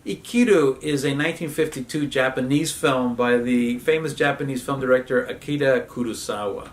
Ikiru is a 1952 Japanese film by the famous Japanese film director Akira Kurosawa.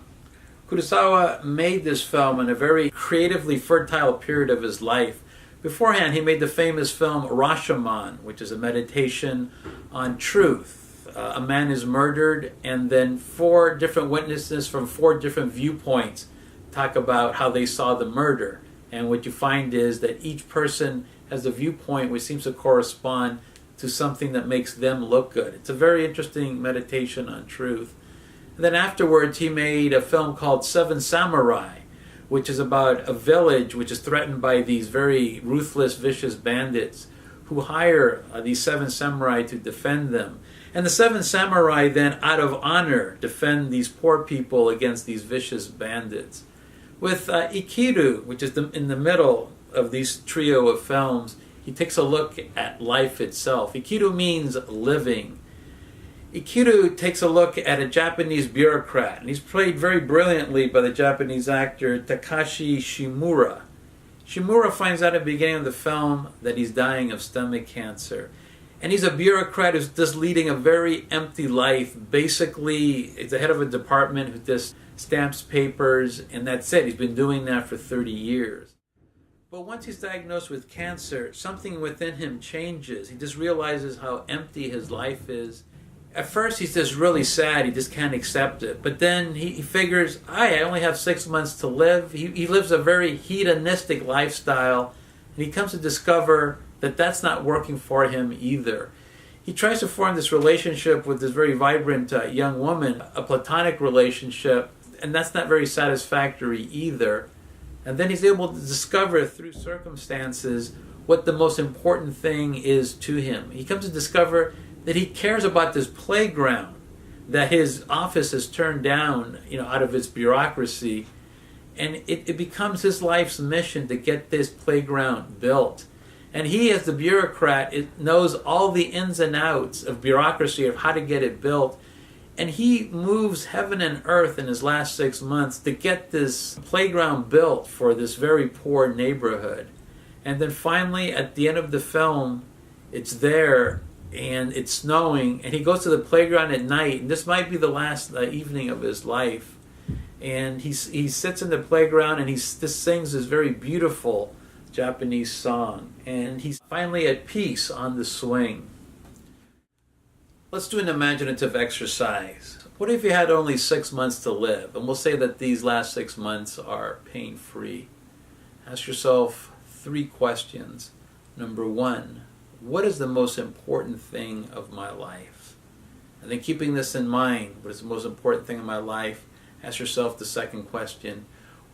Kurosawa made this film in a very creatively fertile period of his life. Beforehand, he made the famous film Rashomon, which is a meditation on truth. A man is murdered, and then 4 different witnesses from 4 different viewpoints talk about how they saw the murder. And what you find is that each person has a viewpoint which seems to correspond to something that makes them look good. It's a very interesting meditation on truth. And then afterwards, he made a film called Seven Samurai, which is about a village which is threatened by these very ruthless, vicious bandits who hire these 7 samurai to defend them. And the 7 samurai then, out of honor, defend these poor people against these vicious bandits. With Ikiru, which is in the middle of these trio of films, he takes a look at life itself. Ikiru means living. Ikiru takes a look at a Japanese bureaucrat, and he's played very brilliantly by the Japanese actor Takashi Shimura. Shimura finds out at the beginning of the film that he's dying of stomach cancer. And he's a bureaucrat who's just leading a very empty life. Basically, he's the head of a department who just stamps papers, and that's it. He's been doing that for 30 years. But once he's diagnosed with cancer, something within him changes. He just realizes how empty his life is. At first, he's just really sad. He just can't accept it. But then he figures, I only have 6 months to live. He lives a very hedonistic lifestyle, and he comes to discover that that's not working for him either. He tries to form this relationship with this very vibrant young woman, a platonic relationship, and that's not very satisfactory either. And then he's able to discover through circumstances what the most important thing is to him. He comes to discover that he cares about this playground that his office has turned down, out of its bureaucracy. And it becomes his life's mission to get this playground built. And he, as the bureaucrat, knows all the ins and outs of bureaucracy, of how to get it built. And he moves heaven and earth in his last 6 months to get this playground built for this very poor neighborhood. And then finally, at the end of the film, it's there, and it's snowing, and he goes to the playground at night, and this might be the last evening of his life. And he sits in the playground, and he just sings this very beautiful Japanese song. And he's finally at peace on the swing. Let's do an imaginative exercise. What if you had only 6 months to live? And we'll say that these last 6 months are pain-free. Ask yourself 3 questions. Number 1, what is the most important thing of my life? And then keeping this in mind, what is the most important thing in my life? Ask yourself the second question.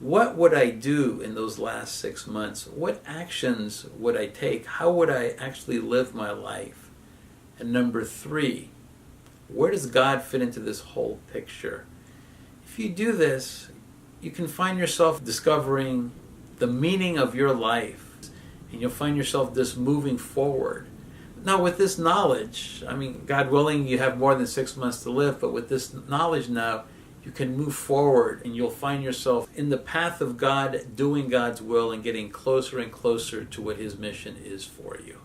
What would I do in those last 6 months? What actions would I take? How would I actually live my life? And number 3, where does God fit into this whole picture? If you do this, you can find yourself discovering the meaning of your life, and you'll find yourself just moving forward. Now, with this knowledge, God willing, you have more than 6 months to live, but with this knowledge now, you can move forward, and you'll find yourself in the path of God, doing God's will and getting closer and closer to what His mission is for you.